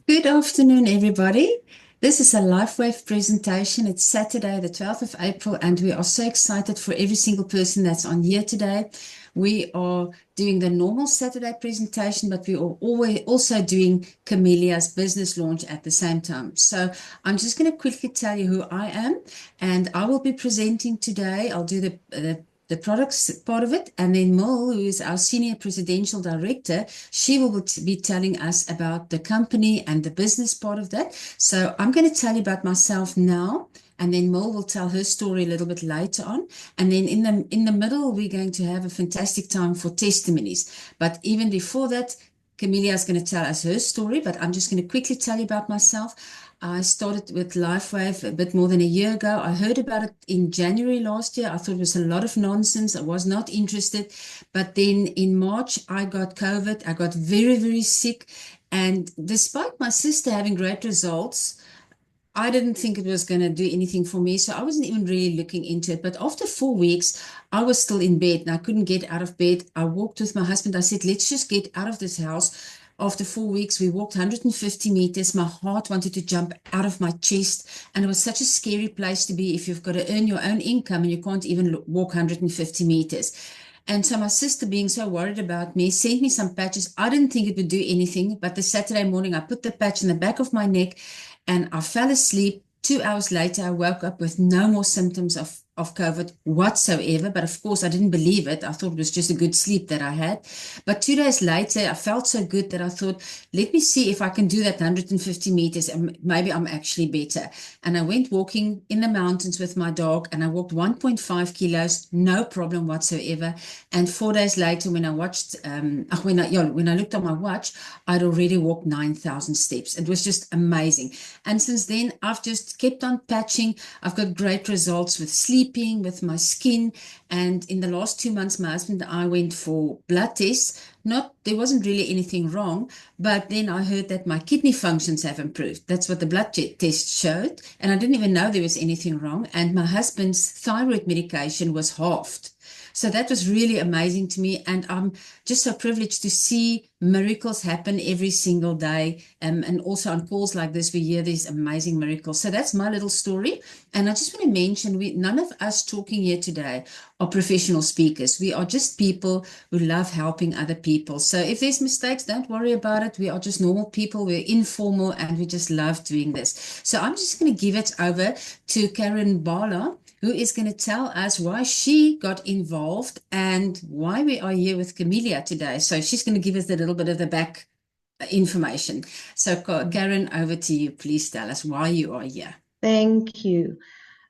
Good afternoon, everybody. This is a LifeWave presentation. It's Saturday, the 12th of April, and we are so excited for every single person that's on here today. We are doing the normal Saturday presentation, but we are always also doing Camelia's business launch at the same time. So I'm just going to quickly tell you who I am, and I will be presenting today. I'll do the products part of it. And then Merle, who is our Senior Presidential Director, she will be telling us about the company and the business part of that. So I'm going to tell you about myself now, and then Merle will tell her story a little bit later on. And then in the middle, we're going to have a fantastic time for testimonies. But even before that, Camelia is going to tell us her story, but I'm just going to quickly tell you about myself. I started with LifeWave a bit more than a year ago. I heard about it in January last year. I thought it was a lot of nonsense. I was not interested. But then in March, I got COVID. I got very, very sick. And despite my sister having great results, I didn't think it was going to do anything for me. So I wasn't even really looking into it. But after 4 weeks, I was still in bed and I couldn't get out of bed. I walked with my husband. I said, let's just get out of this house. After 4 weeks, we walked 150 meters. My heart wanted to jump out of my chest. And it was such a scary place to be if you've got to earn your own income and you can't even walk 150 meters. And so my sister, being so worried about me, sent me some patches. I didn't think it would do anything, but the Saturday morning, I put the patch in the back of my neck and I fell asleep. 2 hours later, I woke up with no more symptoms of COVID whatsoever. But of course, I didn't believe it. I thought it was just a good sleep that I had. But 2 days later, I felt so good that I thought, let me see if I can do that 150 meters and maybe I'm actually better. And I went walking in the mountains with my dog and I walked 1.5 kilos, no problem whatsoever. And 4 days later, when I watched, when I looked on my watch, I'd already walked 9,000 steps. It was just amazing. And since then, I've just kept on patching. I've got great results with sleeping, with my skin. And in the last 2 months, my husband and I went for blood tests. There wasn't really anything wrong, but then I heard that my kidney functions have improved. That's what the blood test showed. And I didn't even know there was anything wrong. And my husband's thyroid medication was halved. So that was really amazing to me. And I'm just so privileged to see miracles happen every single day. And also on calls like this, we hear these amazing miracles. So that's my little story. And I just want to mention, none of us talking here today are professional speakers. We are just people who love helping other people. So if there's mistakes, don't worry about it. We are just normal people. We're informal and we just love doing this. So I'm just going to give it over to Karen Bala, who is going to tell us why she got involved and why we are here with Camelia today. So she's going to give us a little bit of the back information. So Karen, over to you. Please tell us why you are here. Thank you.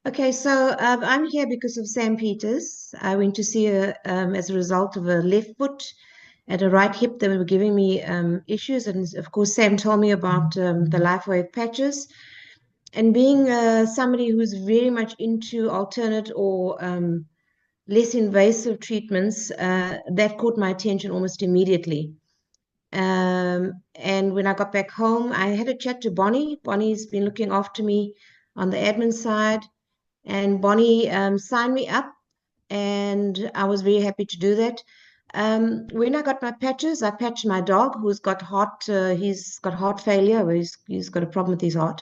Okay, so I'm here because of Sam Peters. I went to see her as a result of a left foot and a right hip that were giving me issues. And of course, Sam told me about the LifeWave patches. And being somebody who's very much into alternate or less invasive treatments, that caught my attention almost immediately. And when I got back home, I had a chat to Bonnie. Bonnie's been looking after me on the admin side. And Bonnie signed me up, and I was very happy to do that. When I got my patches, I patched my dog who's got he's got heart failure, he's got a problem with his heart.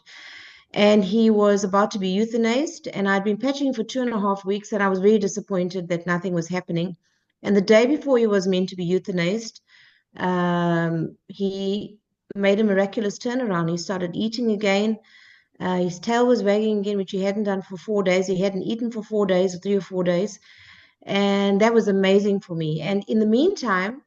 And he was about to be euthanized, and I'd been patching for 2.5 weeks, and I was very disappointed that nothing was happening. And the day before he was meant to be euthanized, he made a miraculous turnaround. He started eating again. His tail was wagging again, which he hadn't done for 4 days. He hadn't eaten for 4 days, or 3 or 4 days. And that was amazing for me. And in the meantime,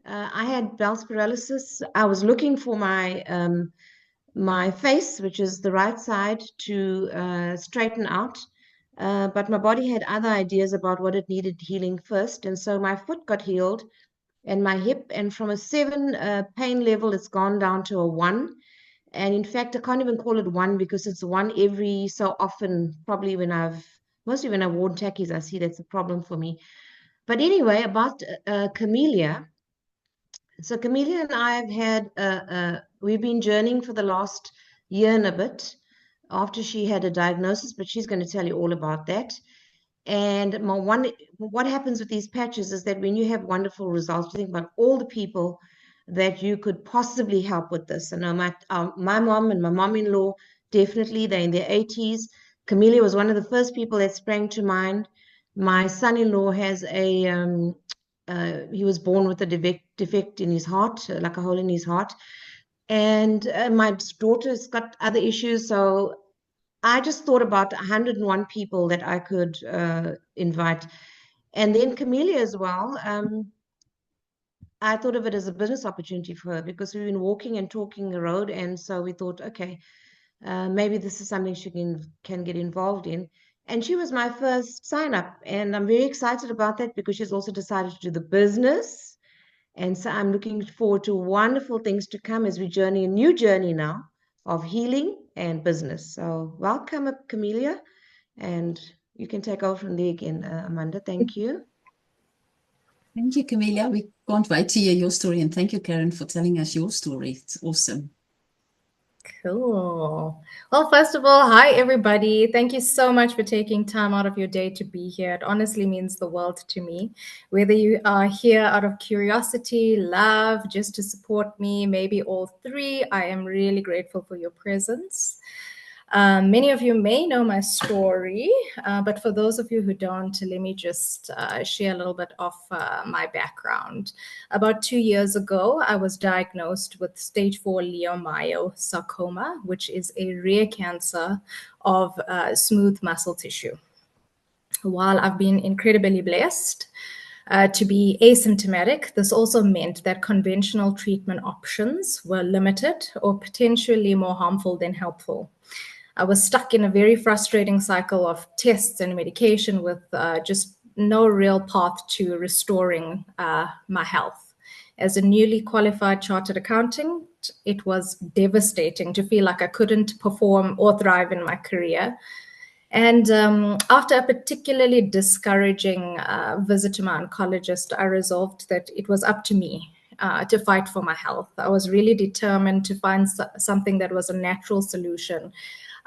I had Bell's paralysis. I was looking for my face, which is the right side, to straighten out. But my body had other ideas about what it needed healing first. And so my foot got healed and my hip. And from a 7 pain level, it's gone down to a 1. And in fact, I can't even call it 1 because it's 1 every so often, probably mostly when I've worn tackies, I see that's a problem for me. But anyway, about Camelia. So Camelia and I have had, we've been journeying for the last year and a bit after she had a diagnosis, but she's going to tell you all about that. And what happens with these patches is that when you have wonderful results, you think about all the people that you could possibly help with this. And my mom and my mom-in-law, definitely, they're in their 80s. Camelia was one of the first people that sprang to mind. My son-in-law has he was born with a defect in his heart, like a hole in his heart. And my daughter's got other issues. So I just thought about 101 people that I could invite. And then Camelia as well. I thought of it as a business opportunity for her because we've been walking and talking the road. And so we thought, okay, maybe this is something she can get involved in. And she was my first sign up. And I'm very excited about that because she's also decided to do the business. And so I'm looking forward to wonderful things to come as we journey a new journey now of healing and business. So welcome, Camelia. And you can take over from there again, Amanda. Thank you. Thank you, Camelia. We can't wait to hear your story. And thank you, Karen, for telling us your story. It's awesome. Cool. Well, first of all, hi, everybody. Thank you so much for taking time out of your day to be here. It honestly means the world to me. Whether you are here out of curiosity, love, just to support me, maybe all three, I am really grateful for your presence. Many of you may know my story, but for those of you who don't, let me just share a little bit of my background. About 2 years ago, I was diagnosed with stage 4 leiomyosarcoma, which is a rare cancer of smooth muscle tissue. While I've been incredibly blessed to be asymptomatic, this also meant that conventional treatment options were limited or potentially more harmful than helpful. I was stuck in a very frustrating cycle of tests and medication with just no real path to restoring my health. As a newly qualified chartered accountant, it was devastating to feel like I couldn't perform or thrive in my career. And after a particularly discouraging visit to my oncologist, I resolved that it was up to me to fight for my health. I was really determined to find something that was a natural solution,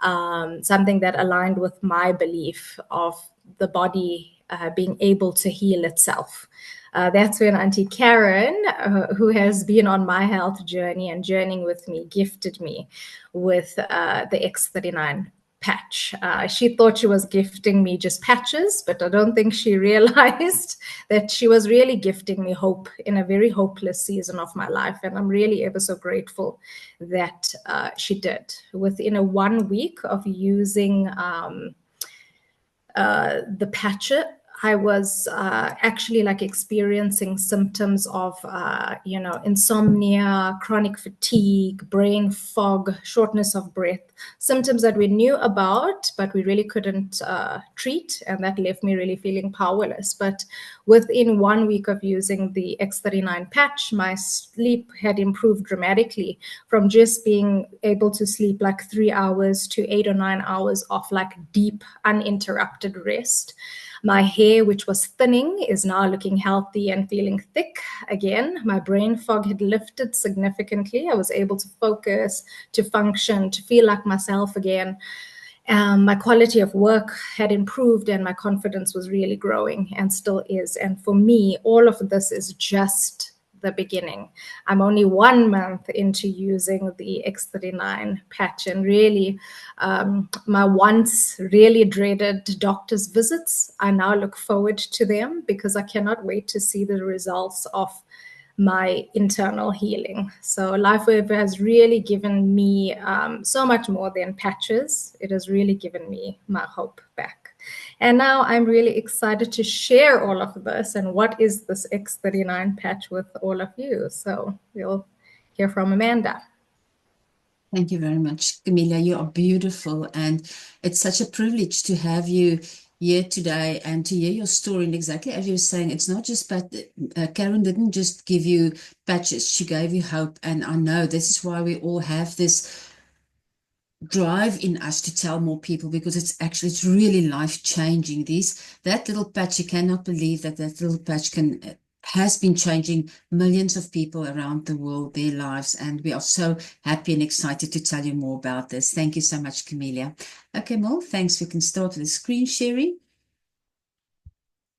something that aligned with my belief of the body being able to heal itself. That's when Auntie Karen, who has been on my health journey and journeying with me, gifted me with the X39 patch. She thought she was gifting me just patches, but I don't think she realized that she was really gifting me hope in a very hopeless season of my life. And I'm really ever so grateful that she did. Within a 1 week of using the patch, I was actually like experiencing symptoms of, insomnia, chronic fatigue, brain fog, shortness of breath, symptoms that we knew about, but we really couldn't treat. And that left me really feeling powerless. But within 1 week of using the X39 patch, my sleep had improved dramatically from just being able to sleep like 3 hours to 8 or 9 hours of like deep, uninterrupted rest. My hair, which was thinning, is now looking healthy and feeling thick again. My brain fog had lifted significantly. I was able to focus, to function, to feel like myself again. My quality of work had improved and my confidence was really growing and still is. And for me, all of this is just the beginning. I'm only 1 month into using the X39 patch, and really my once really dreaded doctor's visits, I now look forward to them because I cannot wait to see the results of my internal healing. So LifeWave has really given me so much more than patches. It has really given me my hope back. And now I'm really excited to share all of this and what is this X39 patch with all of you. So we'll hear from Amanda. Thank you very much, Camelia. You are beautiful, and it's such a privilege to have you here today and to hear your story. And exactly as you were saying, it's not just, but Karen didn't just give you patches, she gave you hope. And I know this is why we all have this drive in us to tell more people, because it's really life-changing. That little patch, you cannot believe that little patch has been changing millions of people around the world, their lives, and we are so happy and excited to tell you more about this. Thank you so much, Camelia. Okay, Merle, thanks. We can start with the screen sharing.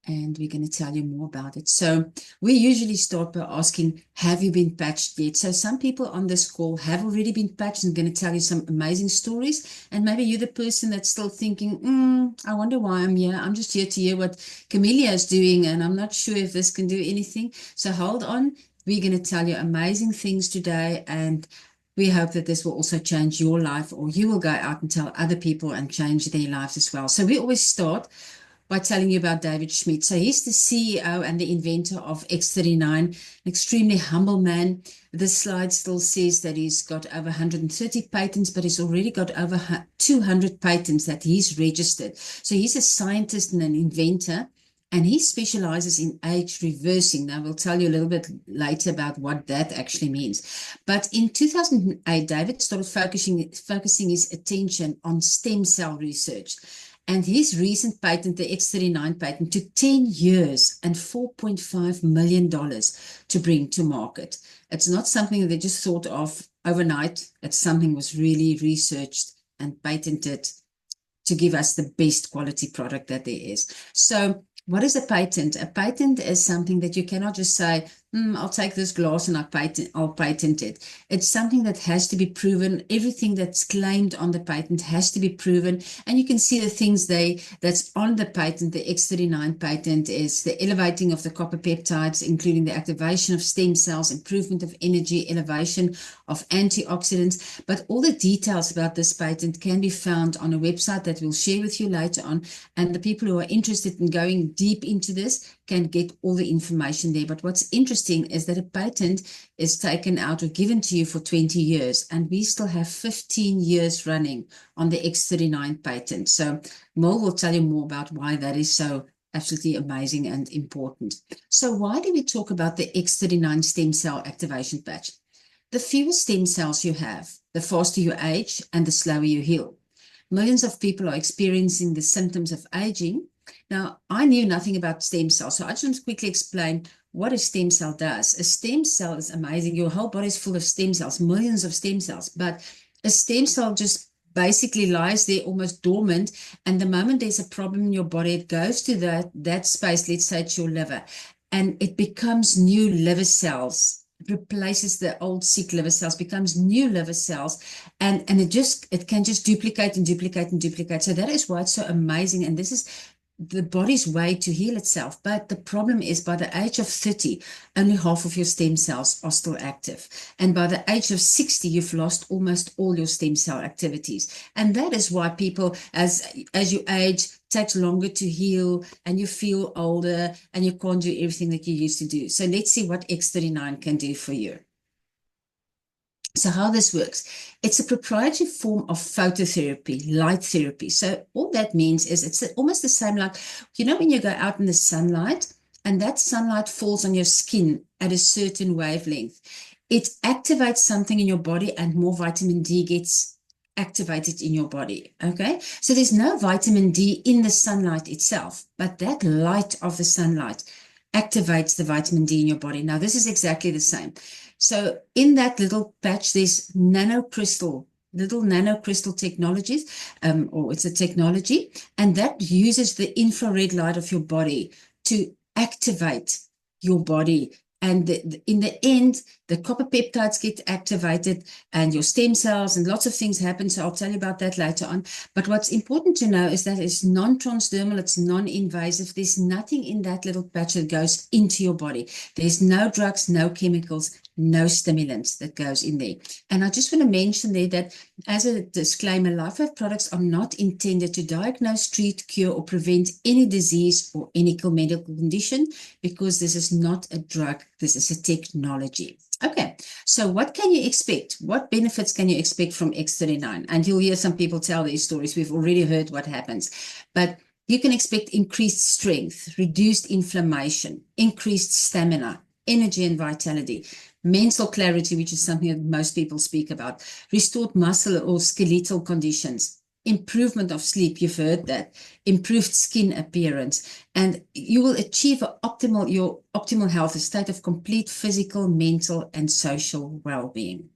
and we're going to tell you more about it. So we usually start by asking, have you been patched yet? So some people on this call have already been patched and going to tell you some amazing stories. And maybe you're the person that's still thinking, I wonder why I'm here. I'm just here to hear what Camelia is doing, and I'm not sure if this can do anything. So hold on. We're going to tell you amazing things today, and we hope that this will also change your life, or you will go out and tell other people and change their lives as well. So we always start by telling you about David Schmidt. So he's the CEO and the inventor of X39, an extremely humble man. This slide still says that he's got over 130 patents, but he's already got over 200 patents that he's registered. So he's a scientist and an inventor, and he specializes in age reversing. Now, we'll tell you a little bit later about what that actually means. But in 2008, David started focusing his attention on stem cell research. And his recent patent, the X39 patent, took 10 years and $4.5 million to bring to market. It's not something that they just thought of overnight. It's something that was really researched and patented to give us the best quality product that there is. So what is a patent? A patent is something that you cannot just say, I'll take this glass and I'll patent it. It's something that has to be proven. Everything that's claimed on the patent has to be proven. And you can see the things that's on the patent. The X39 patent is the elevating of the copper peptides, including the activation of stem cells, improvement of energy, elevation of antioxidants. But all the details about this patent can be found on a website that we'll share with you later on. And the people who are interested in going deep into this can get all the information there. But what's interesting is that a patent is taken out or given to you for 20 years, and we still have 15 years running on the X39 patent. So Merle will tell you more about why that is so absolutely amazing and important. So why do we talk about the X39 stem cell activation patch? The fewer stem cells you have, the faster you age and the slower you heal. Millions of people are experiencing the symptoms of aging. Now, I knew nothing about stem cells, so I just want to quickly explain what a stem cell does. A stem cell is amazing. Your whole body is full of stem cells, millions of stem cells, but a stem cell just basically lies there almost dormant, and the moment there's a problem in your body, it goes to that space, let's say it's your liver, and it becomes new liver cells. It replaces the old sick liver cells, becomes new liver cells, and it can just duplicate and duplicate and duplicate. So that is why it's so amazing, and this is the body's way to heal itself. But the problem is, by the age of 30, only half of your stem cells are still active. And by the age of 60, you've lost almost all your stem cell activities. And that is why people, as you age, takes longer to heal, and you feel older, and you can't do everything that you used to do. So let's see what X39 can do for you. So how this works, it's a proprietary form of phototherapy, light therapy. So all that means is it's almost the same like, when you go out in the sunlight and that sunlight falls on your skin at a certain wavelength, it activates something in your body and more vitamin D gets activated in your body, okay? So there's no vitamin D in the sunlight itself, but that light of the sunlight activates the vitamin D in your body. Now, this is exactly the same. So in that little patch, there's little nanocrystal technologies, or it's a technology, and that uses the infrared light of your body to activate your body. And in the end, the copper peptides get activated and your stem cells and lots of things happen. So I'll tell you about that later on. But what's important to know is that it's non-transdermal, it's non-invasive. There's nothing in that little patch that goes into your body. There's no drugs, no chemicals, no stimulants that goes in there. And I just want to mention there that, as a disclaimer, LifeWave products are not intended to diagnose, treat, cure, or prevent any disease or any medical condition, because this is not a drug, this is a technology. Okay, so what can you expect? What benefits can you expect from X39? And you'll hear some people tell these stories. We've already heard what happens. But you can expect increased strength, reduced inflammation, increased stamina, energy and vitality, mental clarity, which is something that most people speak about, restored muscle or skeletal conditions, improvement of sleep, you've heard that, improved skin appearance, and you will achieve your optimal health, a state of complete physical, mental, and social well-being.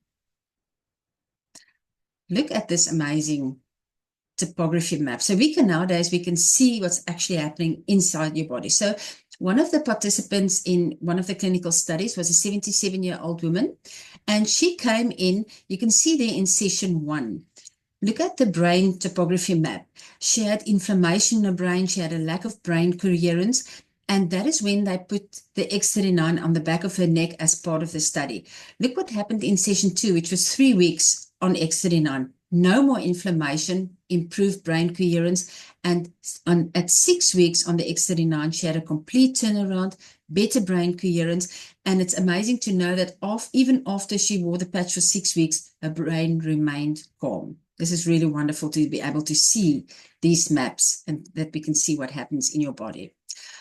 Look at this amazing topography map. So nowadays we can see what's actually happening inside your body. So one of the participants in one of the clinical studies was a 77-year-old woman, and she came in, you can see there in session 1. Look at the brain topography map. She had inflammation in her brain. She had a lack of brain coherence. And that is when they put the X39 on the back of her neck as part of the study. Look what happened in session 2, which was 3 weeks on X39. No more inflammation, improved brain coherence. And at 6 weeks on the X39, she had a complete turnaround, better brain coherence. And it's amazing to know that even after she wore the patch for 6 weeks, her brain remained calm. This is really wonderful to be able to see these maps and that we can see what happens in your body.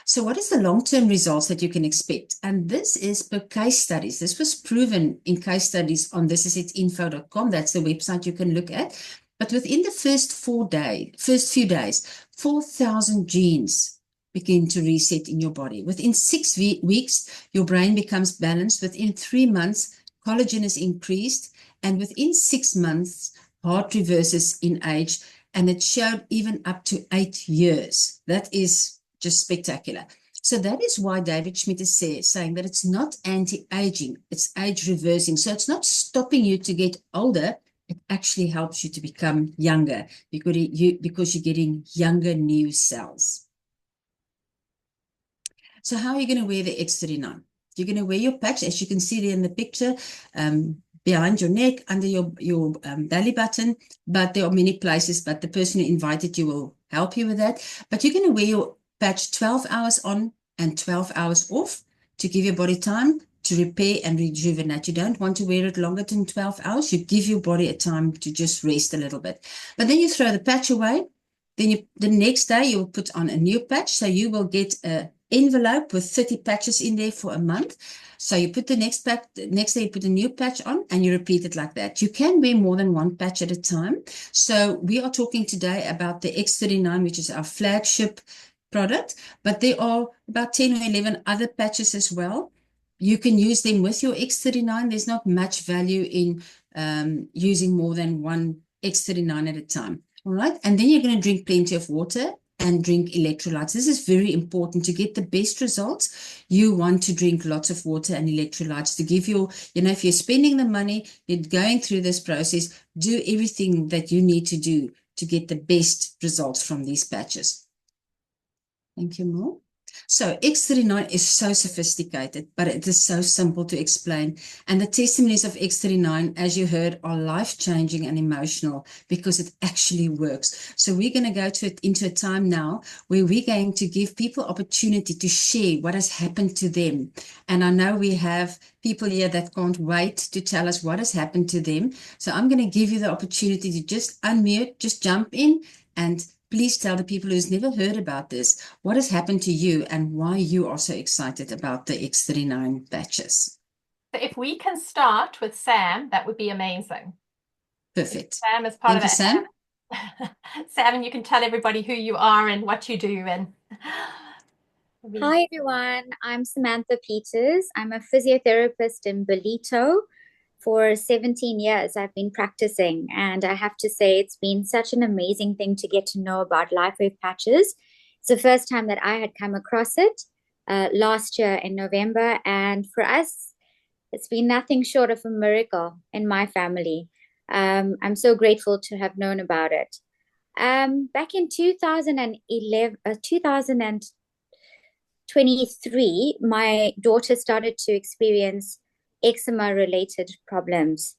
So what is the long-term results that you can expect? And this is per case studies. This was proven in case studies on thisisit.info.com. That's the website you can look at. But within the first few days, 4,000 genes begin to reset in your body. Within 6 weeks, your brain becomes balanced. Within 3 months, collagen is increased. And within 6 months, heart reverses in age, and it showed even up to 8 years. That is just spectacular. So that is why David Schmidt is saying that it's not anti-aging, it's age reversing. So it's not stopping you to get older, it actually helps you to become younger because you're getting younger new cells. So how are you going to wear the X39? You're going to wear your patch, as you can see there in the picture, behind your neck, under your belly button, but there are many places, but the person who invited you will help you with that. But you're going to wear your patch 12 hours on and 12 hours off to give your body time to repair and rejuvenate. You don't want to wear it longer than 12 hours. You give your body a time to just rest a little bit. But then you throw the patch away. Then the next day you will put on a new patch. So you will get an envelope with 30 patches in there for a month. So you put the next day you put a new patch on and you repeat it like that. You can wear more than one patch at a time. So we are talking today about the X39, which is our flagship product, but there are about 10 or 11 other patches as well. You can use them with your X39. There's not much value in using more than one X39 at a time. All right. And then you're going to drink plenty of water and drink electrolytes. This is very important to get the best results. You want to drink lots of water and electrolytes to give your, if you're spending the money, you're going through this process, do everything that you need to do to get the best results from these patches. Thank you, Mo. So X39 is so sophisticated, but it is so simple to explain. And the testimonies of X39, as you heard, are life-changing and emotional because it actually works. So we're going to go into a time now where we're going to give people opportunity to share what has happened to them. And I know we have people here that can't wait to tell us what has happened to them. So I'm going to give you the opportunity to just unmute, just jump in and please tell the people who's never heard about this, what has happened to you and why you are so excited about the X39 patches. So if we can start with Sam, that would be amazing. Perfect. Sam is part of that. Sam. Sam, and you can tell everybody who you are and what you do. And Hi, everyone. I'm Samantha Peters. I'm a physiotherapist in Ballito. For 17 years, I've been practicing, and I have to say it's been such an amazing thing to get to know about LifeWave patches. It's the first time that I had come across it last year in November, and for us, it's been nothing short of a miracle in my family. I'm so grateful to have known about it. Back in 2023, my daughter started to experience eczema-related problems.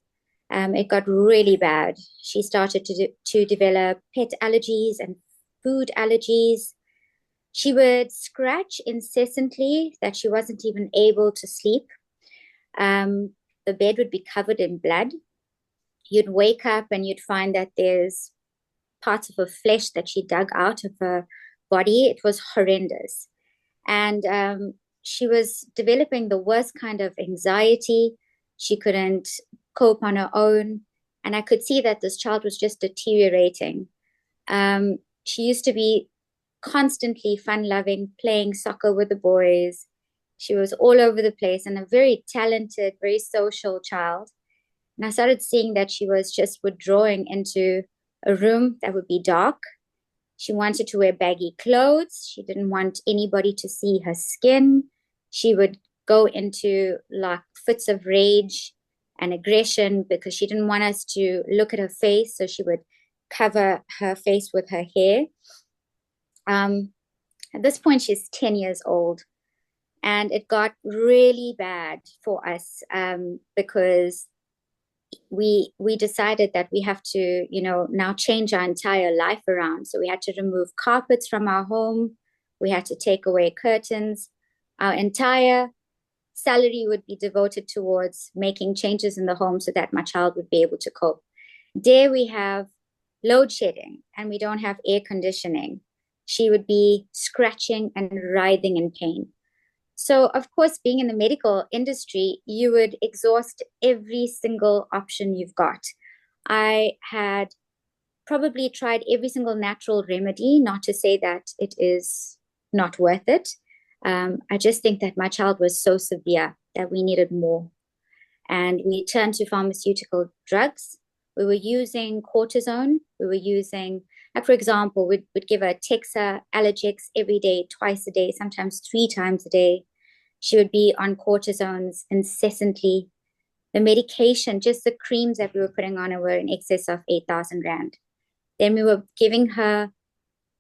It got really bad. She started to develop pet allergies and food allergies. She would scratch incessantly that she wasn't even able to sleep. The bed would be covered in blood. You'd wake up and you'd find that there's parts of her flesh that she dug out of her body. It was horrendous. And she was developing the worst kind of anxiety. She couldn't cope on her own. And I could see that this child was just deteriorating. She used to be constantly fun-loving, playing soccer with the boys. She was all over the place and a very talented, very social child. And I started seeing that she was just withdrawing into a room that would be dark. She wanted to wear baggy clothes. She didn't want anybody to see her skin. She would go into like fits of rage and aggression because she didn't want us to look at her face. So she would cover her face with her hair. At this point, she's 10 years old. And it got really bad for us because we decided that we have to, now change our entire life around. So we had to remove carpets from our home. We had to take away curtains. Our entire salary would be devoted towards making changes in the home so that my child would be able to cope. There we have load shedding and we don't have air conditioning. She would be scratching and writhing in pain. So, of course, being in the medical industry, you would exhaust every single option you've got. I had probably tried every single natural remedy, not to say that it is not worth it. I just think that my child was so severe that we needed more. And we turned to pharmaceutical drugs. We were using cortisone. We were using, like, for example, we'd give her Texa, Allergex every day, twice a day, sometimes 3 times a day. She would be on cortisones incessantly. The medication, just the creams that we were putting on her were in excess of 8,000 Rand. Then we were giving her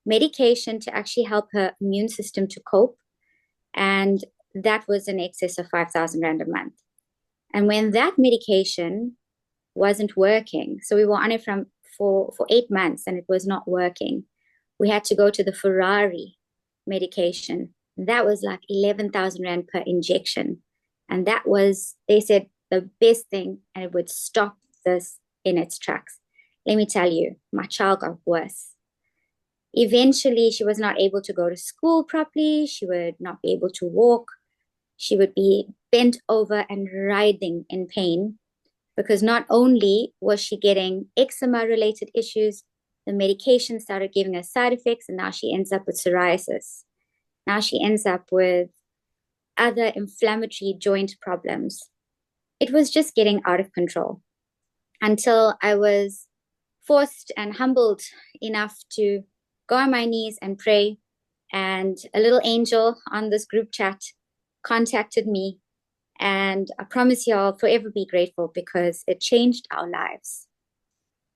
medication to actually help her immune system to cope. And that was in excess of 5,000 Rand a month. And when that medication wasn't working, so we were on it for 8 months and it was not working, we had to go to the Ferrari medication. That was like 11,000 Rand per injection. And that was, they said, the best thing, and it would stop this in its tracks. Let me tell you, my child got worse. Eventually, she was not able to go to school properly. She would not be able to walk. She would be bent over and writhing in pain because not only was she getting eczema-related issues, the medication started giving her side effects, and now she ends up with psoriasis. Now she ends up with other inflammatory joint problems. It was just getting out of control until I was forced and humbled enough to go on my knees and pray. And a little angel on this group chat contacted me. And I promise you I'll forever be grateful because it changed our lives.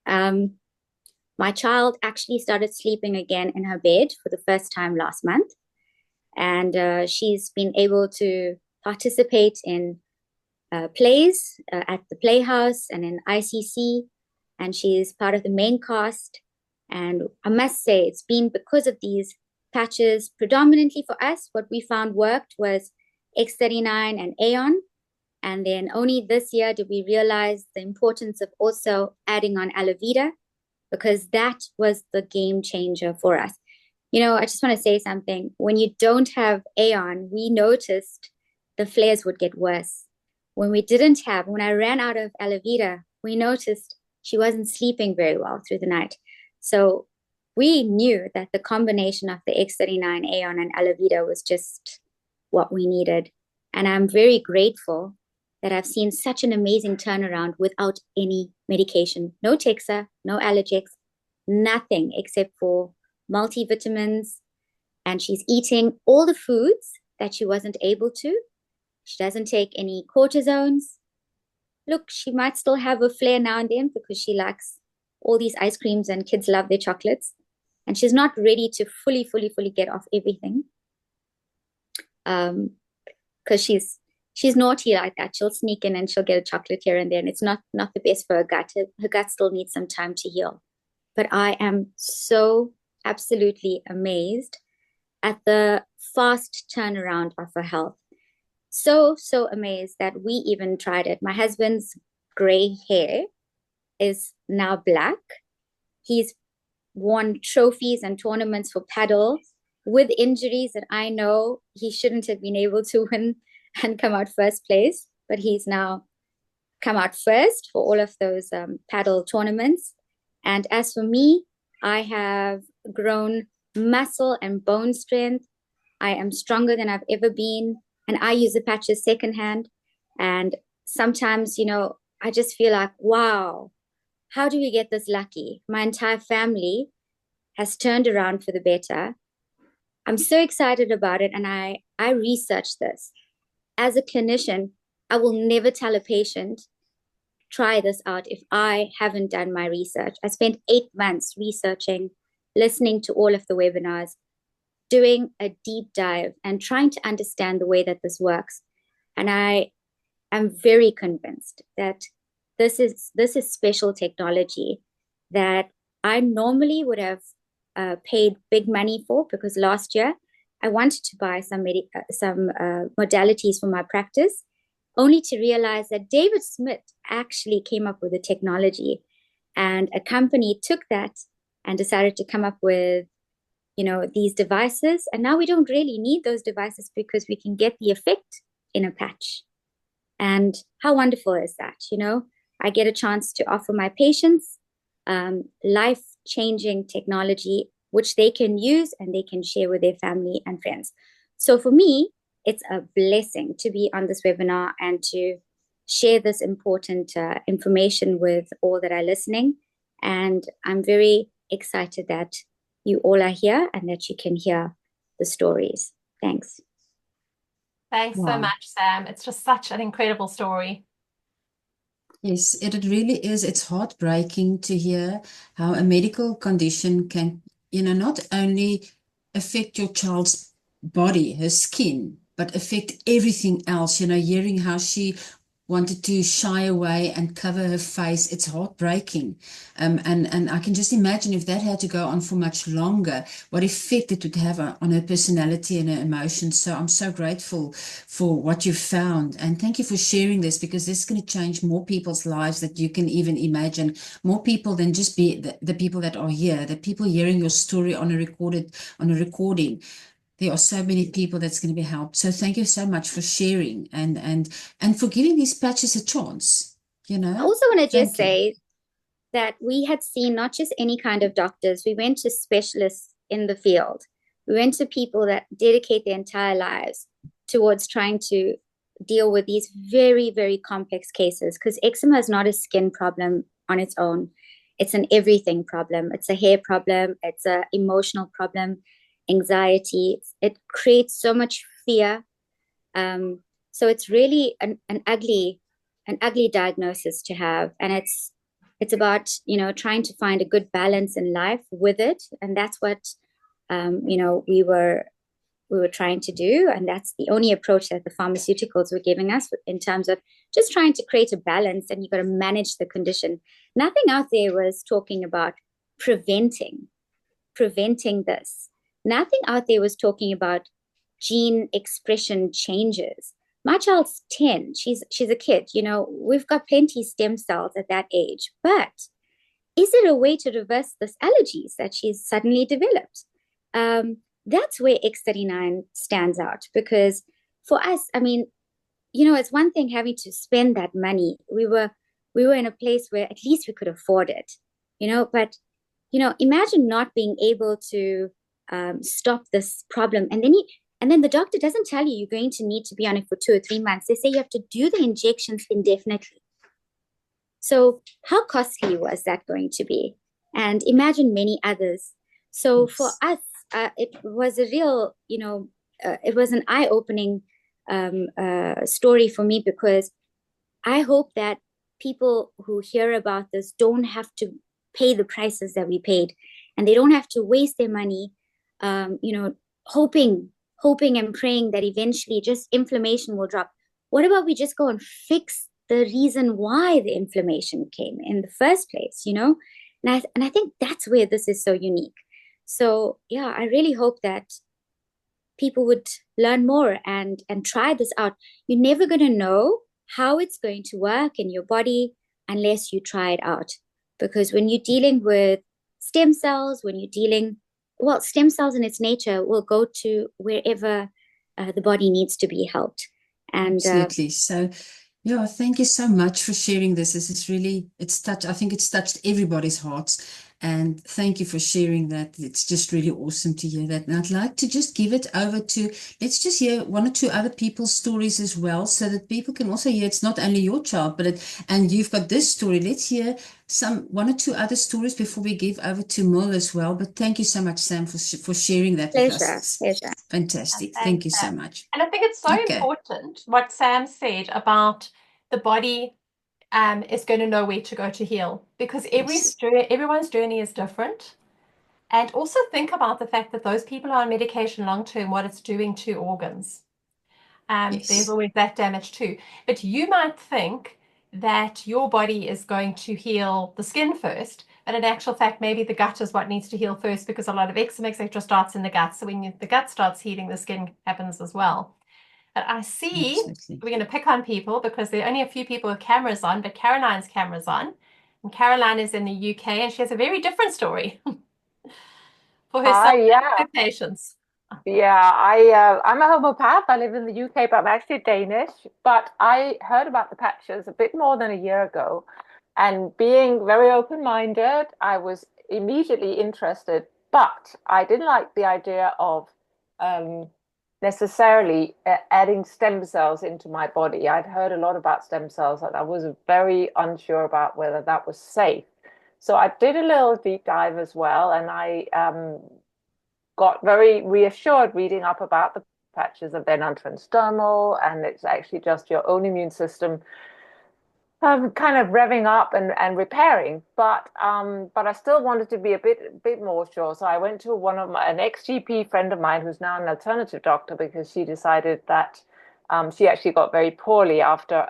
My child actually started sleeping again in her bed for the first time last month. And she's been able to participate in plays at the Playhouse and in ICC, and she's part of the main cast. And I must say, it's been because of these patches, predominantly for us, what we found worked was X39 and Aeon. And then only this year did we realize the importance of also adding on aloe vera, because that was the game changer for us. I just want to say something. When you don't have Aeon, we noticed the flares would get worse. When I ran out of aloe vera, we noticed she wasn't sleeping very well through the night. So we knew that the combination of the X39, Aeon, and aloe vera was just what we needed. And I'm very grateful that I've seen such an amazing turnaround without any medication. No Texa, no Allergex, nothing except for multivitamins, and she's eating all the foods that she wasn't able to. She doesn't take any cortisones. Look, she might still have a flare now and then because she likes all these ice creams and kids love their chocolates, and she's not ready to fully get off everything because she's naughty like that. She'll sneak in and she'll get a chocolate here and there, and it's not the best for her gut. Her gut still needs some time to heal. But I am so absolutely amazed at the fast turnaround of her health. So amazed that we even tried it. My husband's gray hair is now black. He's won trophies and tournaments for paddle with injuries that I know he shouldn't have been able to win and come out first place, but he's now come out first for all of those paddle tournaments. And as for me, I have grown muscle and bone strength. I am stronger than I've ever been. And I use the patches secondhand. And sometimes, I just feel like, wow, how do we get this lucky? My entire family has turned around for the better. I'm so excited about it, and I researched this. As a clinician, I will never tell a patient, try this out, if I haven't done my research. I spent 8 months researching, listening to all of the webinars, doing a deep dive and trying to understand the way that this works. And I am very convinced that this is special technology that I normally would have paid big money for, because last year I wanted to buy some modalities for my practice, only to realize that David Smith actually came up with a technology, and a company took that and decided to come up with, these devices. And now we don't really need those devices because we can get the effect in a patch. And how wonderful is that? I get a chance to offer my patients life-changing technology, which they can use and they can share with their family and friends. So for me, it's a blessing to be on this webinar and to share this important information with all that are listening. And I'm very excited that you all are here and that you can hear the stories. Thanks. Thanks so much, Sam. It's just such an incredible story. Yes, it really is. It's heartbreaking to hear how a medical condition can, not only affect your child's body, her skin, but affect everything else. Hearing how she wanted to shy away and cover her face, it's heartbreaking. And I can just imagine if that had to go on for much longer, what effect it would have on her personality and her emotions. So I'm so grateful for what you found. And thank you for sharing this, because this is going to change more people's lives that you can even imagine. More people than just be the people that are here, the people hearing your story on a recording. There are so many people that's going to be helped. So thank you so much for sharing and for giving these patches a chance. I also want to just say that we had seen not just any kind of doctors. We went to specialists in the field. We went to people that dedicate their entire lives towards trying to deal with these very, very complex cases, because eczema is not a skin problem on its own. It's an everything problem. It's a hair problem. It's an emotional problem. Anxiety. It creates so much fear. So it's really an ugly diagnosis to have, and it's about trying to find a good balance in life with it, and that's what we were trying to do, and that's the only approach that the pharmaceuticals were giving us in terms of just trying to create a balance, and you've got to manage the condition. Nothing out there was talking about preventing this. Nothing out there was talking about gene expression changes. My child's 10. She's a kid. We've got plenty stem cells at that age. But is it a way to reverse this allergies that she's suddenly developed? That's where X39 stands out, because for us, it's one thing having to spend that money. We were in a place where at least we could afford it, but imagine not being able to stop this problem. And then the doctor doesn't tell you you're going to need to be on it for 2 or 3 months. They say you have to do the injections indefinitely. So how costly was that going to be? And imagine many others. So yes. For us, it was a real, it was an eye-opening story for me, because I hope that people who hear about this don't have to pay the prices that we paid, and they don't have to waste their money hoping and praying that eventually just inflammation will drop. What about we just go and fix the reason why the inflammation came in the first place, And I think that's where this is so unique. So yeah, I really hope that people would learn more and try this out. You're never going to know how it's going to work in your body unless you try it out. Because when you're dealing with stem cells, stem cells in its nature will go to wherever the body needs to be helped. And absolutely. So, thank you so much for sharing this. This is really, I think it's touched everybody's hearts. And thank you for sharing that. It's just really awesome to hear that. And I'd like to just give it over to, let's just hear one or two other people's stories as well, so that people can also hear it's not only your child, and you've got this story. Let's hear one or two other stories before we give over to Merle as well. But thank you so much, Sam, for sharing that with us. Pleasure. Fantastic. And Thank you thanks, so Sam. much. And I think it's so Okay. important what Sam said about the body is going to know where to go to heal, because Yes. everyone's journey is different. And also think about the fact that those people are on medication long term, what it's doing to organs. There's Yes. always that damage too. But you might think that your body is going to heal the skin first, but in actual fact, maybe the gut is what needs to heal first, because a lot of eczema, etc., starts in the gut. So when the gut starts healing, the skin happens as well. But I see Absolutely. we're going to pick on people because there are only a few people with cameras on, but Caroline's camera's on. And Caroline is in the UK, and she has a very different story for herself and Yeah, her patients. yeah. I'm a homeopath. I live in the UK, but I'm actually Danish. But I heard about the patches a bit more than a year ago, and being very open-minded, I was immediately interested. But I didn't like the idea of um, necessarily adding stem cells into my body. I'd heard a lot about stem cells, and I was very unsure about whether that was safe. So I did a little deep dive as well, and I got very reassured reading up about the patches of they're non-transdermal, and it's actually just your own immune system kind of revving up and repairing. But I still wanted to be a bit more sure. So I went to an ex-GP friend of mine who's now an alternative doctor, because she decided that she actually got very poorly after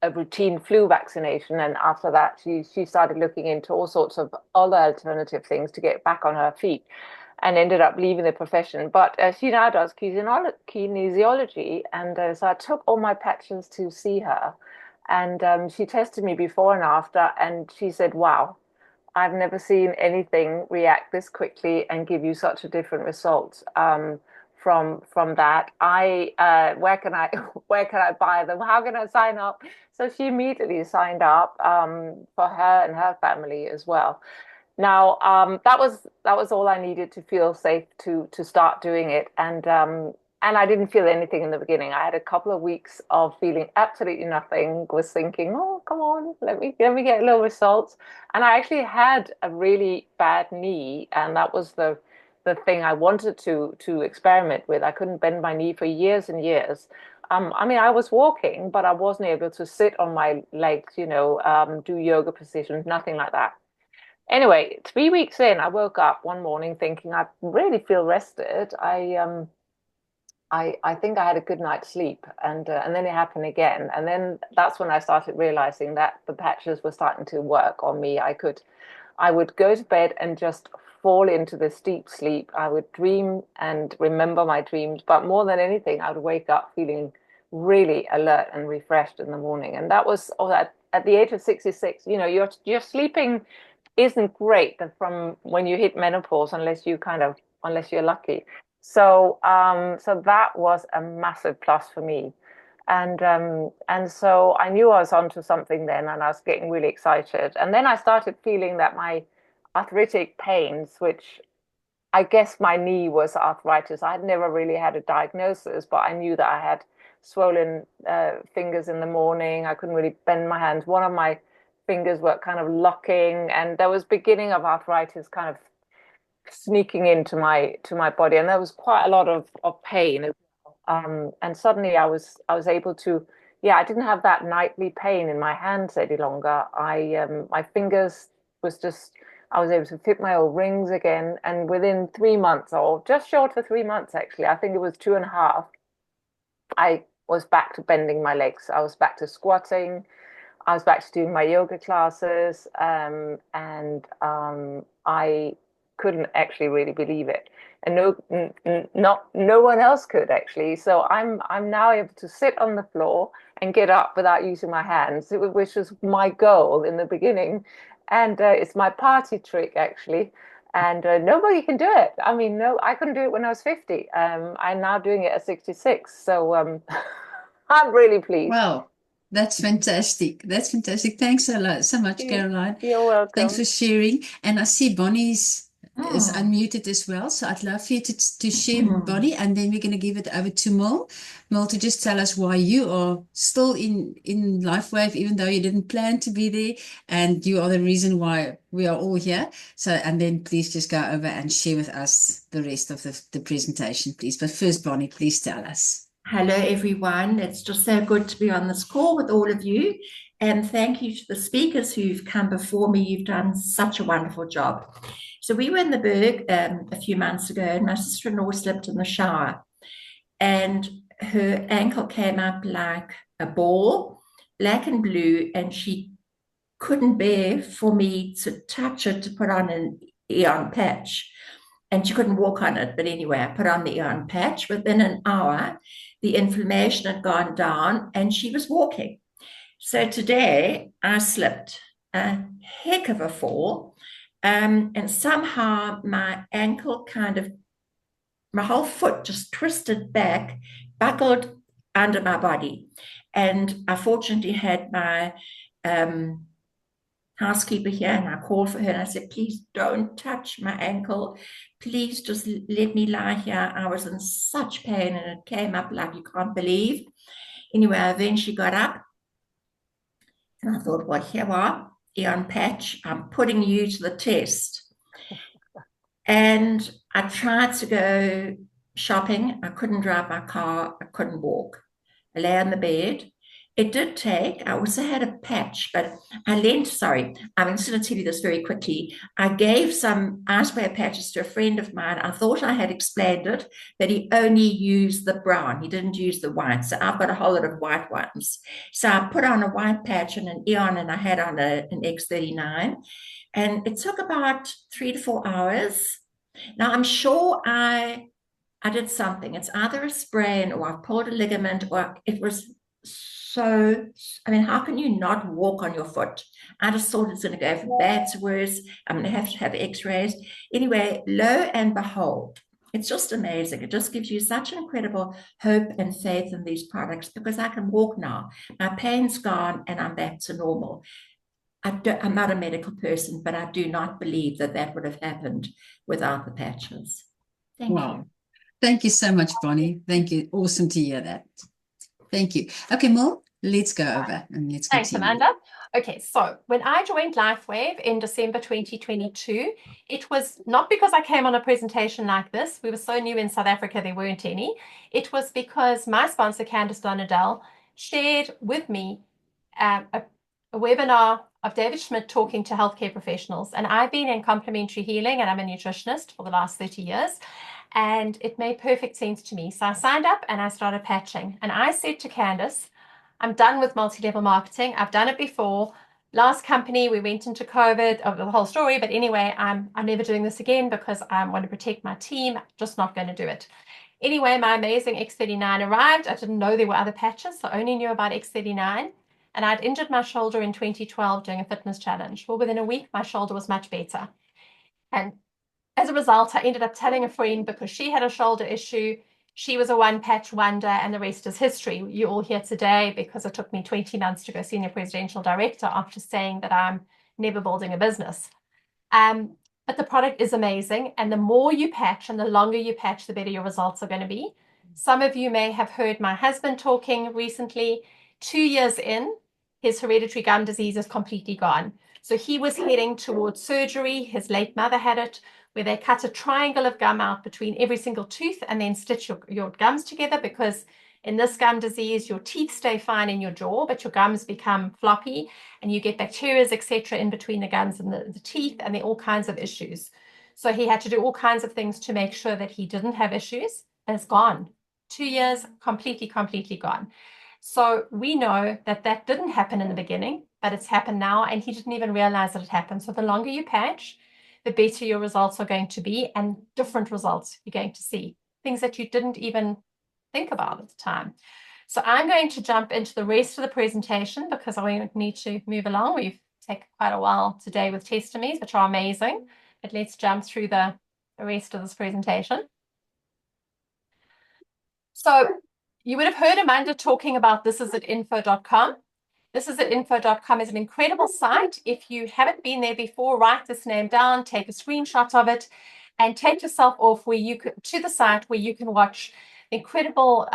a routine flu vaccination, and after that she started looking into all sorts of other alternative things to get back on her feet, and ended up leaving the profession. But she now does kinesiology, and so I took all my patches to see her, and she tested me before and after, and she said, wow, I've never seen anything react this quickly and give you such a different result. From that, where can I where can I buy them? How can I sign up? So she immediately signed up for her and her family as well. Now, that was all I needed to feel safe to start doing it, and I didn't feel anything in the beginning. I had a couple of weeks of feeling absolutely nothing. Was thinking, oh, come on, let me get a little results. And I actually had a really bad knee, and that was the thing I wanted to experiment with. I couldn't bend my knee for years and years. I mean, I was walking, but I wasn't able to sit on my legs, do yoga positions, nothing like that. Anyway, 3 weeks in, I woke up one morning thinking I really feel rested. I think I had a good night's sleep, and then it happened again, and then that's when I started realizing that the patches were starting to work on me. I would go to bed and just fall into this deep sleep. I would dream and remember my dreams, but more than anything, I would wake up feeling really alert and refreshed in the morning. And that was at the age of 66. Your sleeping isn't great from when you hit menopause, unless you're lucky. So that was a massive plus for me. And so I knew I was onto something then, and I was getting really excited. And then I started feeling that my arthritic pains, which I guess my knee was arthritis. I had never really had a diagnosis, but I knew that I had swollen fingers in the morning. I couldn't really bend my hands. One of my fingers were kind of locking, and there was beginning of arthritis kind of sneaking into my body, and there was quite a lot of pain. And suddenly I was able to, yeah, I didn't have that nightly pain in my hands any longer. My fingers was just, I was able to fit my old rings again, and within 3 months, or just short of 3 months actually, I think it was 2.5, I was back to bending my legs. I was back to squatting. I was back to doing my yoga classes, and I couldn't actually really believe it, and no one else could actually. So I'm now able to sit on the floor and get up without using my hands, which was my goal in the beginning, and it's my party trick actually. And nobody can do it. I mean, no, I couldn't do it when I was 50. I'm now doing it at 66. So I'm really pleased. Well, That's fantastic. That's fantastic. Thanks so much, Caroline. You're welcome. Thanks for sharing. And I see Bonnie's is unmuted as well. So I'd love for you to share, Bonnie, and then we're going to give it over to Merle. Merle, to just tell us why you are still in LifeWave, even though you didn't plan to be there, and you are the reason why we are all here. So, and then please just go over and share with us the rest of the presentation, please. But first, Bonnie, please tell us. Hello, everyone. It's just so good to be on this call with all of you. And thank you to the speakers who've come before me. You've done such a wonderful job. So we were in the Berg a few months ago, and my sister-in-law slipped in the shower. And her ankle came up like a ball, black and blue, and she couldn't bear for me to touch it to put on an Eon patch. And she couldn't walk on it. But anyway, I put on the Eon patch. Within an hour, the inflammation had gone down and she was walking. So today I slipped a heck of a fall. And somehow my ankle my whole foot just twisted back, buckled under my body. And I fortunately had my housekeeper here, and I called for her and I said, please don't touch my ankle. Please just let me lie here. I was in such pain and it came up like you can't believe. Anyway, I eventually got up and I thought, well, here we are, Eon patch. I'm putting you to the test. And I tried to go shopping. I couldn't drive my car. I couldn't walk. I lay on the bed. It did take, I also had a patch, but I'm just going to tell you this very quickly. I gave some iceware patches to a friend of mine. I thought I had explained it, but he only used the brown. He didn't use the white. So I've got a whole lot of white ones. So I put on a white patch and an Eon, and I had on an X39. And it took about 3 to 4 hours. Now, I'm sure I did something. It's either a sprain or I pulled a ligament, or it was so, how can you not walk on your foot? I just thought it's going to go from bad to worse. I'm going to have x-rays. Anyway, lo and behold, it's just amazing. It just gives you such incredible hope and faith in these products because I can walk now. My pain's gone and I'm back to normal. I'm not a medical person, but I do not believe that would have happened without the patches. Thank you. Thank you so much, Bonnie. Thank you. Awesome to hear that. Thank you. Okay, Merle, let's go over and let's continue. Thanks, Amanda. Okay, so when I joined LifeWave in December 2022, it was not because I came on a presentation like this. We were so new in South Africa, there weren't any. It was because my sponsor, Candice Donadell, shared with me a webinar of David Schmidt talking to healthcare professionals. And I've been in complementary healing and I'm a nutritionist for the last 30 years. And it made perfect sense to me. So I signed up and I started patching. And I said to Candice, I'm done with multi-level marketing. I've done it before. Last company, we went into COVID, of the whole story. But anyway, I'm never doing this again because I want to protect my team. I'm just not going to do it. Anyway, my amazing X39 arrived. I didn't know there were other patches, so I only knew about X39. And I'd injured my shoulder in 2012 doing a fitness challenge. Well, within a week, my shoulder was much better. And as a result, I ended up telling a friend because she had a shoulder issue. She was a one-patch wonder, and the rest is history. You're all here today because it took me 20 months to go senior presidential director after saying that I'm never building a business. But the product is amazing. And the more you patch and the longer you patch, the better your results are going to be. Some of you may have heard my husband talking recently. 2 years in, his hereditary gum disease is completely gone. So he was heading towards surgery. His late mother had it, where they cut a triangle of gum out between every single tooth and then stitch your gums together, because in this gum disease, your teeth stay fine in your jaw, but your gums become floppy and you get bacteria, etc., in between the gums and the teeth, and there are all kinds of issues. So he had to do all kinds of things to make sure that he didn't have issues, and it's gone. 2 years, completely gone. So we know that didn't happen in the beginning, but it's happened now, and he didn't even realize that it happened. So the longer you patch, the better your results are going to be, and different results you're going to see, things that you didn't even think about at the time. So I'm going to jump into the rest of the presentation because I need to move along. We've taken quite a while today with testimonies, which are amazing, but let's jump through the rest of this presentation. So you would have heard Amanda talking about this is at info.com. This is at info.com. It's an incredible site. If you haven't been there before, write this name down, take a screenshot of it, and take yourself off where you could to the site where you can watch incredible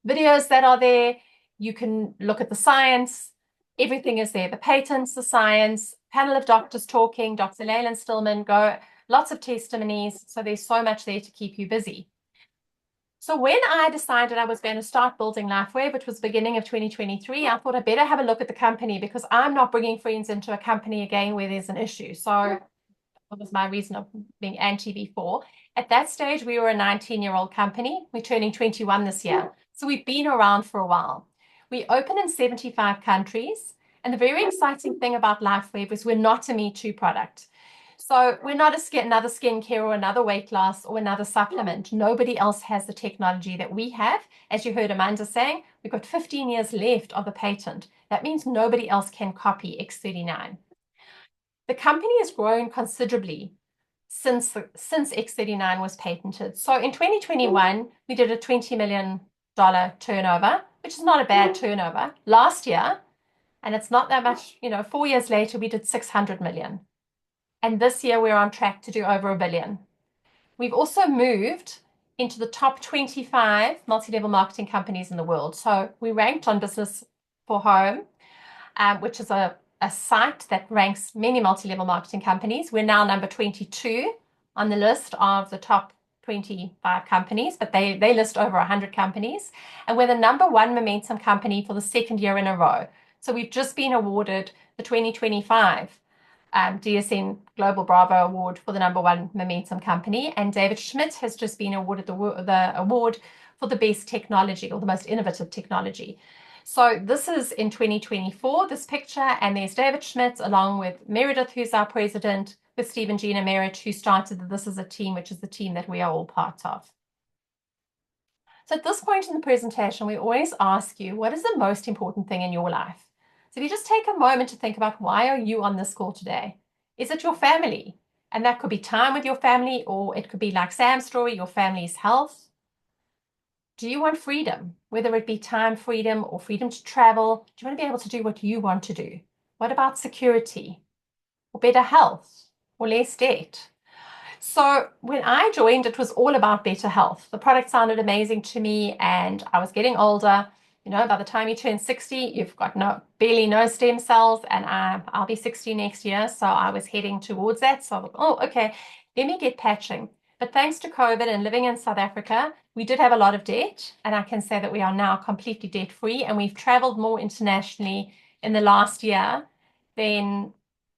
videos that are there. You can look at the science. Everything is there. The patents, the science, panel of doctors talking, Dr. Leyland Stillman, lots of testimonies. So there's so much there to keep you busy. So when I decided I was going to start building LifeWave, which was the beginning of 2023, I thought I better have a look at the company because I'm not bringing friends into a company again where there's an issue. So that was my reason of being anti before. At that stage, we were a 19-year-old company. We're turning 21 this year. So we've been around for a while. We open in 75 countries. And the very exciting thing about LifeWave is we're not a Me Too product. So we're not another skincare or another weight loss or another supplement. Nobody else has the technology that we have. As you heard Amanda saying, we've got 15 years left of the patent. That means nobody else can copy X39. The company has grown considerably since X39 was patented. So in 2021, we did a $20 million turnover, which is not a bad turnover. Last year, and it's not that much, 4 years later, we did 600 million. And this year we're on track to do over $1 billion. We've also moved into the top 25 multi-level marketing companies in the world. So we ranked on Business for Home, which is a site that ranks many multi-level marketing companies. We're now number 22 on the list of the top 25 companies, but they list over 100 companies. And we're the number 1 momentum company for the 2nd year in a row. So we've just been awarded the 2025 DSN Global Bravo Award for the number 1 momentum company. And David Schmidt has just been awarded the award for the best technology or the most innovative technology. So this is in 2024, this picture, and there's David Schmidt along with Meredith, who's our president, with Steve and Gina Merritt, who started This Is a Team, which is the team that we are all part of. So at this point in the presentation, we always ask you, what is the most important thing in your life? So if you just take a moment to think about why are you on this call today? Is it your family? And that could be time with your family, or it could be like Sam's story, your family's health. Do you want freedom, whether it be time freedom or freedom to travel? Do you want to be able to do what you want to do? What about security or better health or less debt? So when I joined, it was all about better health. The product sounded amazing to me and I was getting older. By the time you turn 60, you've got barely no stem cells, and I'll be 60 next year. So I was heading towards that. So I thought, okay, let me get patching. But thanks to COVID and living in South Africa, we did have a lot of debt. And I can say that we are now completely debt free. And we've traveled more internationally in the last year than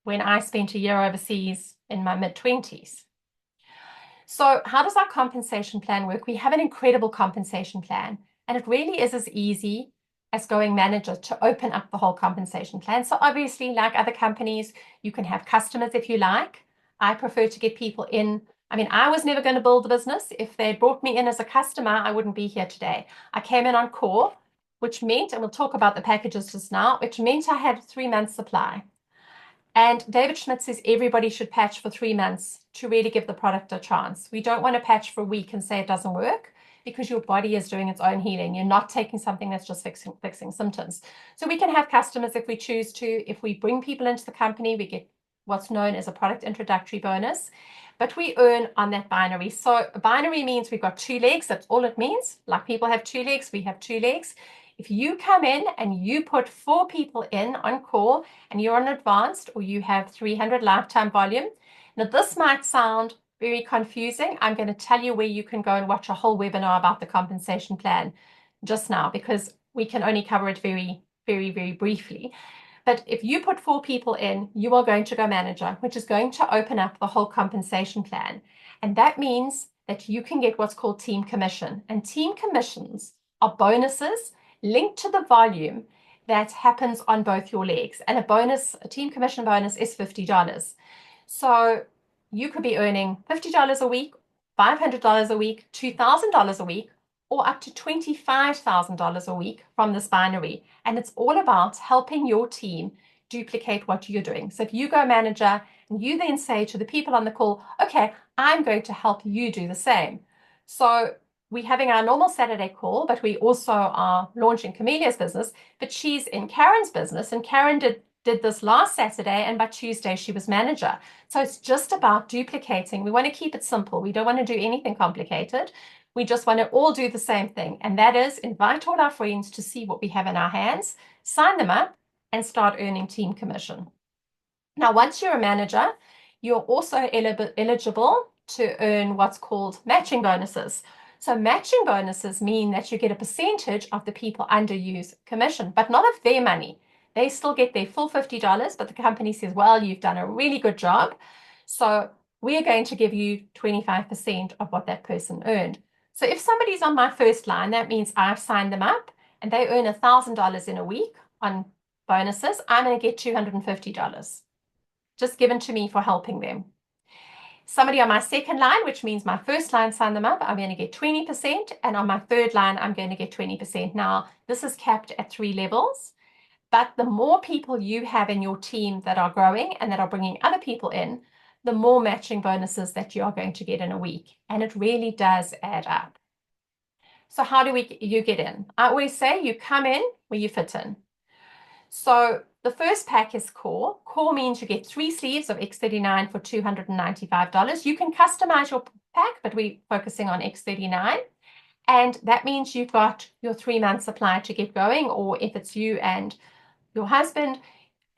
when I spent a year overseas in my mid-20s. So how does our compensation plan work? We have an incredible compensation plan. And it really is as easy as going manager to open up the whole compensation plan. So obviously, like other companies, you can have customers if you like. I prefer to get people in. I was never going to build the business. If they brought me in as a customer, I wouldn't be here today. I came in on core, which meant, and we'll talk about the packages just now, which meant I had 3 months supply. And David Schmidt says everybody should patch for 3 months to really give the product a chance. We don't want to patch for a week and say it doesn't work, because your body is doing its own healing. You're not taking something that's just fixing symptoms. So we can have customers if we choose to. If we bring people into the company, we get what's known as a product introductory bonus, but we earn on that binary. So a binary means we've got 2 legs. That's all it means. Like people have 2 legs, we have 2 legs. If you come in and you put 4 people in on core and you're on advanced, or you have 300 lifetime volume. Now this might sound very confusing. I'm going to tell you where you can go and watch a whole webinar about the compensation plan just now, because we can only cover it very, very, very briefly. But if you put 4 people in, you are going to go manager, which is going to open up the whole compensation plan. And that means that you can get what's called team commission. And team commissions are bonuses linked to the volume that happens on both your legs. And a team commission bonus is $50. So you could be earning $50 a week, $500 a week, $2,000 a week, or up to $25,000 a week from this binary. And it's all about helping your team duplicate what you're doing. So if you go manager and you then say to the people on the call, okay, I'm going to help you do the same. So we're having our normal Saturday call, but we also are launching Camelia's business, but she's in Karen's business, and Karen did this last Saturday, and by Tuesday she was manager. So it's just about duplicating. We want to keep it simple. We don't want to do anything complicated. We just want to all do the same thing, and that is invite all our friends to see what we have in our hands, sign them up, and start earning team commission. Now, once you're a manager, you're also eligible to earn what's called matching bonuses. So matching bonuses mean that you get a percentage of the people under you's commission, but not of their money. They still get their full $50, but the company says, well, you've done a really good job, so we're going to give you 25% of what that person earned. So if somebody's on my first line, that means I've signed them up and they earn $1,000 in a week on bonuses, I'm going to get $250, just given to me for helping them. Somebody on my second line, which means my first line signed them up, I'm going to get 20%, and on my third line, I'm going to get 20%. Now, this is capped at 3 levels, but the more people you have in your team that are growing and that are bringing other people in, the more matching bonuses that you are going to get in a week, and it really does add up. So how do you get in? I always say you come in where you fit in. So the first pack is core. Core means you get 3 sleeves of X39 for $295. You can customize your pack, but we're focusing on X39. And that means you've got your 3-month supply to get going, or if it's you and your husband,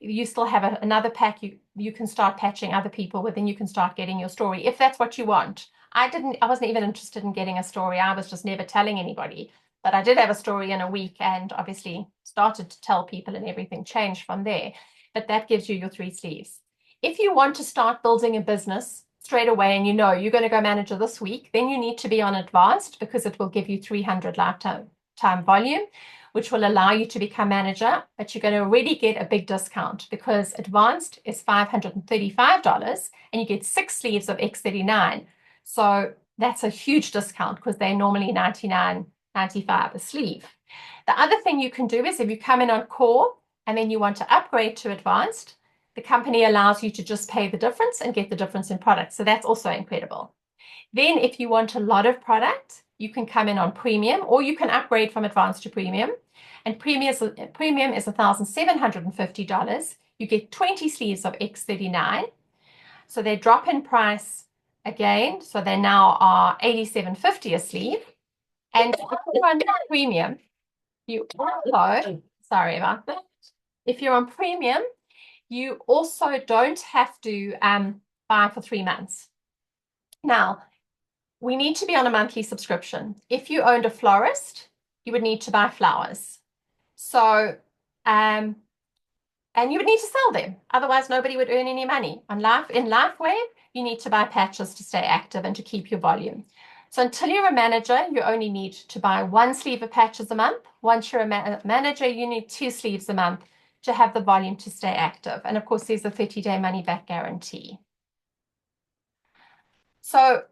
you still have another pack you can start patching other people with, and you can start getting your story if that's what you want. I wasn't even interested in getting a story. I was just never telling anybody. But I did have a story in a week, and obviously started to tell people, and everything changed from there. But that gives you your 3 sleeves. If you want to start building a business straight away and you know you're going to go manager this week, then you need to be on advanced, because it will give you 300 lifetime volume, which will allow you to become manager, but you're going to already get a big discount, because advanced is $535 and you get 6 sleeves of X39. So that's a huge discount, because they're normally $99.95 a sleeve. The other thing you can do is, if you come in on core and then you want to upgrade to advanced, the company allows you to just pay the difference and get the difference in product. So that's also incredible. Then if you want a lot of product, you can come in on premium, or you can upgrade from advanced to premium. And premium is $1,750. You get 20 sleeves of X39. So they drop in price again. So they now are $87.50 a sleeve. And if you're on premium, you also, sorry about that. If you're on premium, you also don't have to buy for 3 months. Now, we need to be on a monthly subscription. If you owned a florist, you would need to buy flowers. So, and you would need to sell them. Otherwise, nobody would earn any money. In LifeWave, you need to buy patches to stay active and to keep your volume. So until you're a manager, you only need to buy 1 sleeve of patches a month. Once you're a manager, you need 2 sleeves a month to have the volume to stay active. And of course, there's a 30-day money-back guarantee. So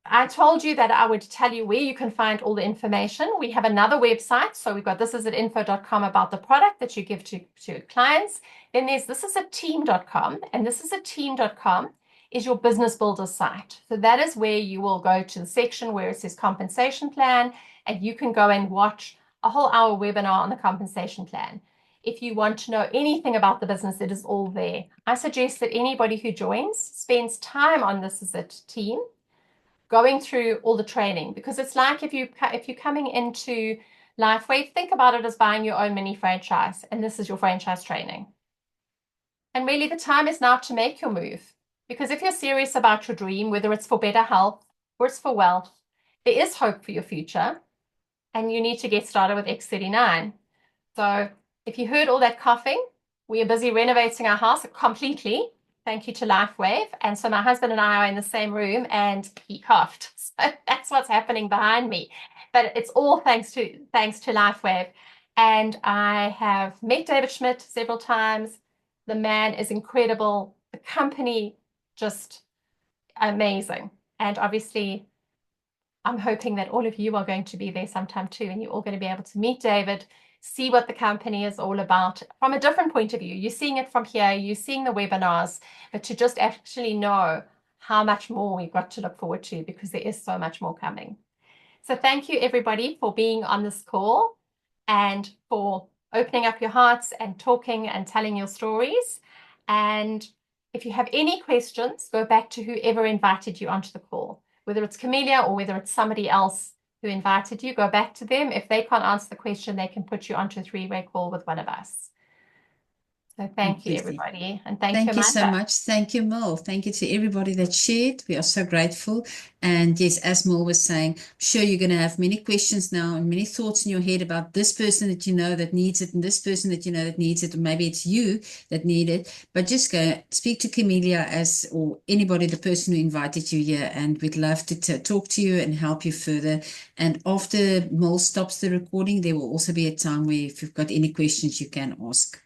I told you that I would tell you where you can find all the information. We have another website. So we've got thisisatinfo.com about the product that you give to clients. Then there's thisisateam.com, and thisisateam.com is your business builder site. So that is where you will go to the section where it says compensation plan, and you can go and watch a whole hour webinar on the compensation plan. If you want to know anything about the business, it is all there. I suggest that anybody who joins spends time on This Is It team, going through all the training, because it's like if you're coming into LifeWave, think about it as buying your own mini franchise, and this is your franchise training. And really the time is now to make your move, because if you're serious about your dream, whether it's for better health or it's for wealth, there is hope for your future, and you need to get started with X39. So if you heard all that coughing, we are busy renovating our house completely. Thank you to LifeWave. And so my husband and I are in the same room, and he coughed. So that's what's happening behind me. But it's all thanks to LifeWave. And I have met David Schmidt several times. The man is incredible. The company, just amazing. And obviously, I'm hoping that all of you are going to be there sometime too, and you're all going to be able to meet David, see what the company is all about from a different point of view. You're seeing it from here, you're seeing the webinars, but to just actually know how much more we've got to look forward to, because there is so much more coming. So thank you, everybody, for being on this call and for opening up your hearts and talking and telling your stories. And if you have any questions, go back to whoever invited you onto the call, whether it's Camelia or whether it's somebody else who invited you. Go back to them. If they can't answer the question, they can put you onto a three-way call with one of us. So thank you, everybody. And thank you, Thank you so Amanda. much. Thank you, Merle. Thank you to everybody that shared. We are so grateful. And yes, as Merle was saying, I'm sure you're going to have many questions now and many thoughts in your head about this person that you know that needs it and this person that you know that needs it, or maybe it's you that need it. But just go speak to Camelia or anybody, the person who invited you here, and we'd love to talk to you and help you further. And after Merle stops the recording, there will also be a time where if you've got any questions, you can ask.